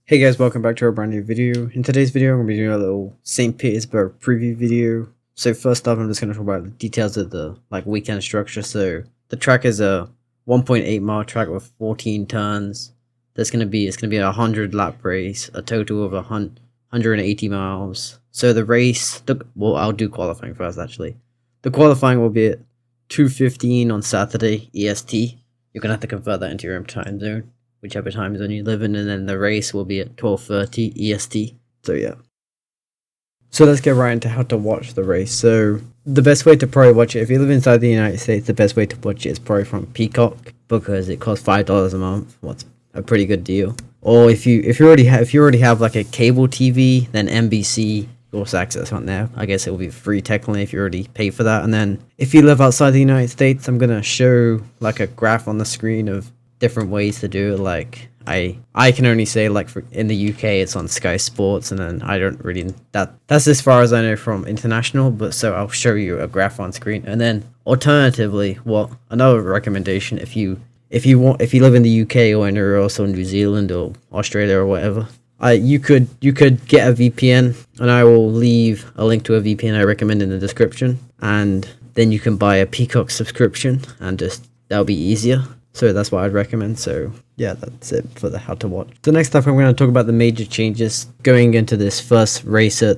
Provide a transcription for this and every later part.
Hey guys, welcome back to a brand new video. In today's video, I'm going to be doing a little St. Petersburg preview video. So first up, I'm just going to talk about the details of the weekend structure. So the track is a 1.8 mile track with 14 turns. It's going to be a 100 lap race, a total of 180 miles. So the race, I'll do qualifying first actually. The qualifying will be at 2:15 on Saturday EST. You're going to have to convert that into your own time zone, whichever time zone you live in, and then the race will be at 12:30 EST. So yeah. So let's get right into how to watch the race. So the best way to probably watch it, if you live inside the United States, the best way to watch it is probably from Peacock, because it costs $5 a month. What's a pretty good deal. Or if you already have like a cable TV, then NBC also access on there. I guess it will be free technically if you already pay for that. And then if you live outside the United States, I'm gonna show like a graph on the screen of different ways to do it. Like I can only say, like, for in the UK it's on Sky Sports, and then I don't really, that's as far as I know from international, but so I'll show you a graph on screen. And then alternatively, another recommendation, if you live in the UK or anywhere else, or New Zealand or Australia or whatever, you could get a VPN, and I will leave a link to a VPN I recommend in the description, and then you can buy a Peacock subscription, and that'll be easier. So that's what I'd recommend. So yeah, that's it for the how to watch. So next up, I'm going to talk about the major changes going into this first race at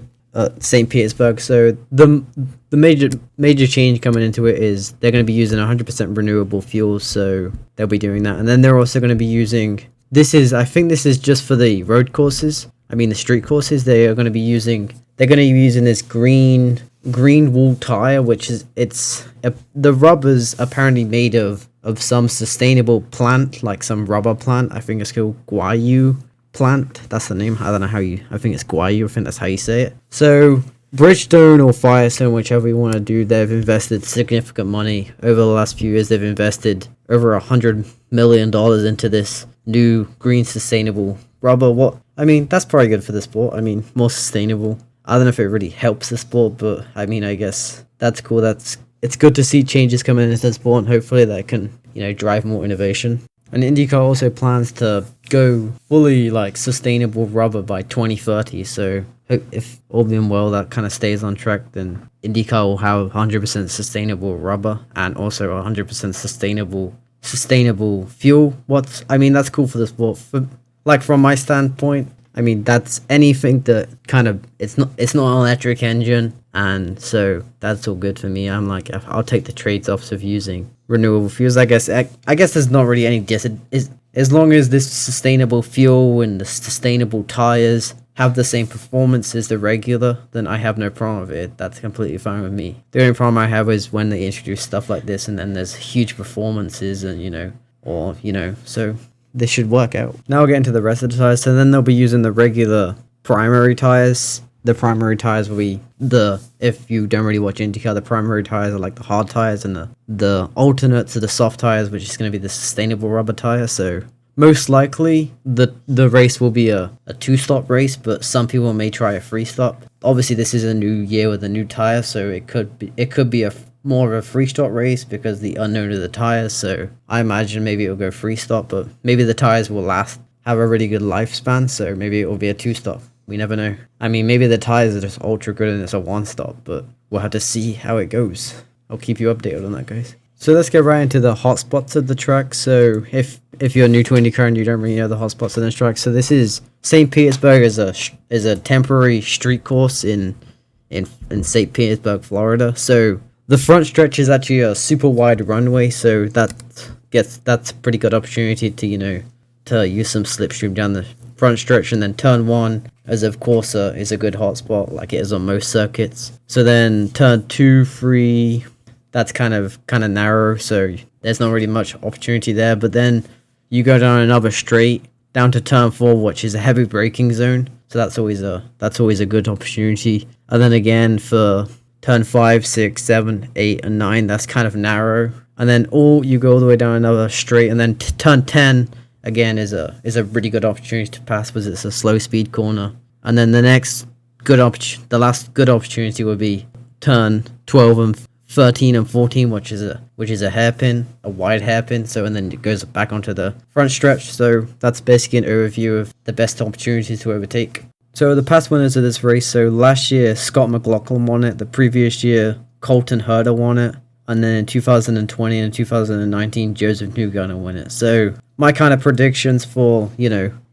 St. Petersburg. So the major change coming into it is they're going to be using 100% renewable fuels. So they'll be doing that, and then they're also going to be using, I think this is just for the road courses. I mean the street courses. They're going to be using this green wool tire, which is the rubber's apparently made of some sustainable plant, like some rubber plant. I think it's called Guayu plant. That's the name. I don't know I think it's Guayu. I think that's how you say it. So Bridgestone or Firestone, whichever you want to do, they've invested significant money over the last few years. They've invested over $100 million into this new green sustainable rubber. That's probably good for the sport. I mean, more sustainable. I don't know if it really helps the sport, but I mean, I guess that's cool. It's good to see changes coming into the sport, and hopefully that can, drive more innovation. And IndyCar also plans to go fully sustainable rubber by 2030. So if all being well, that kind of stays on track, then IndyCar will have 100% sustainable rubber and also 100% sustainable fuel. That's cool for the sport. From my standpoint, that's anything that it's not an electric engine, and so that's all good for me. I'm like, I'll take the trade-offs of using renewable fuels. I guess there's not really any as long as this sustainable fuel and the sustainable tires have the same performance as the regular, then I have no problem with it. That's completely fine with me. The only problem I have is when they introduce stuff like this and then there's huge performances, and so this should work out. Now we'll get into the rest of the tires. So then they'll be using the regular primary tires. The primary tires will be if you don't really watch IndyCar, the primary tires are like the hard tires, and the alternates are the soft tires, which is going to be the sustainable rubber tire. So most likely the race will be a 2-stop race, but some people may try a 3-stop. Obviously this is a new year with a new tire, so it could be more of a 3-stop race because the unknown of the tires. So I imagine maybe it'll go 3-stop, but maybe the tires will have a really good lifespan, so maybe it will be a 2-stop. We never know. Maybe the tires are just ultra good and it's a 1-stop, but we'll have to see how it goes. I'll keep you updated on that, guys. So let's get right into the hot spots of the track. So if you're new to IndyCar and you don't really know the hot spots of this track, so this is St. Petersburg is a temporary street course in St. Petersburg, Florida. So the front stretch is actually a super wide runway, so that's a pretty good opportunity to use some slipstream down the front stretch. And then turn 1 is of course is a good hotspot, like it is on most circuits. So then turn 2, 3, that's kind of narrow, so there's not really much opportunity there. But then you go down another straight down to turn 4, which is a heavy braking zone, so that's always a good opportunity. And then again for turn 5, 6, 7, 8, and 9, that's kind of narrow. And then you go all the way down another straight, and then turn 10 again is a really good opportunity to pass because it's a slow speed corner. And then the last good opportunity would be turn 12 and 13 and 14, which is a hairpin, a wide hairpin. So, and then it goes back onto the front stretch. So that's basically an overview of the best opportunities to overtake. So the past winners of this race. So last year Scott McLaughlin won it. The previous year Colton Herta won it. And then in 2020 and 2019, Joseph Newgarden won it. So my kind of predictions for,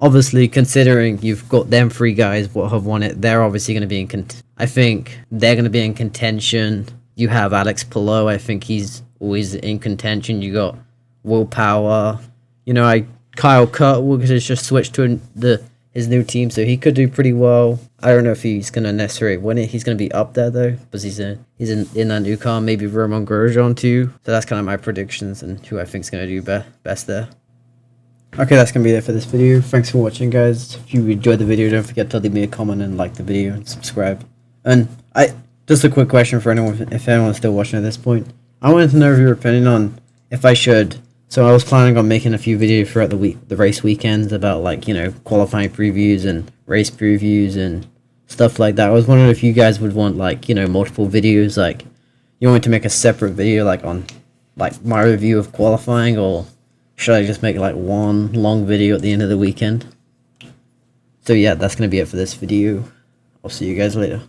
obviously considering you've got them three guys what have won it, they're obviously going to be I think they're going to be in contention. You have Alex Palou. I think he's always in contention. You got Will Power. Kyle Kurtwood has just switched to his new team, so he could do pretty well. I don't know if he's going to necessarily win it. He's going to be up there, though, because he's in that new car. Maybe Romain Grosjean, too. So that's kind of my predictions and who I think is going to do best there. Okay, that's going to be it for this video. Thanks for watching, guys. If you enjoyed the video, don't forget to leave me a comment and like the video and subscribe. And just a quick question for anyone, if anyone's still watching at this point. I wanted to know your opinion on if I should. So I was planning on making a few videos throughout the race weekends about qualifying previews and race previews and stuff like that. I was wondering if you guys would want multiple videos, you want me to make a separate video on my review of qualifying, or should I just make one long video at the end of the weekend? So yeah, that's gonna be it for this video. I'll see you guys later.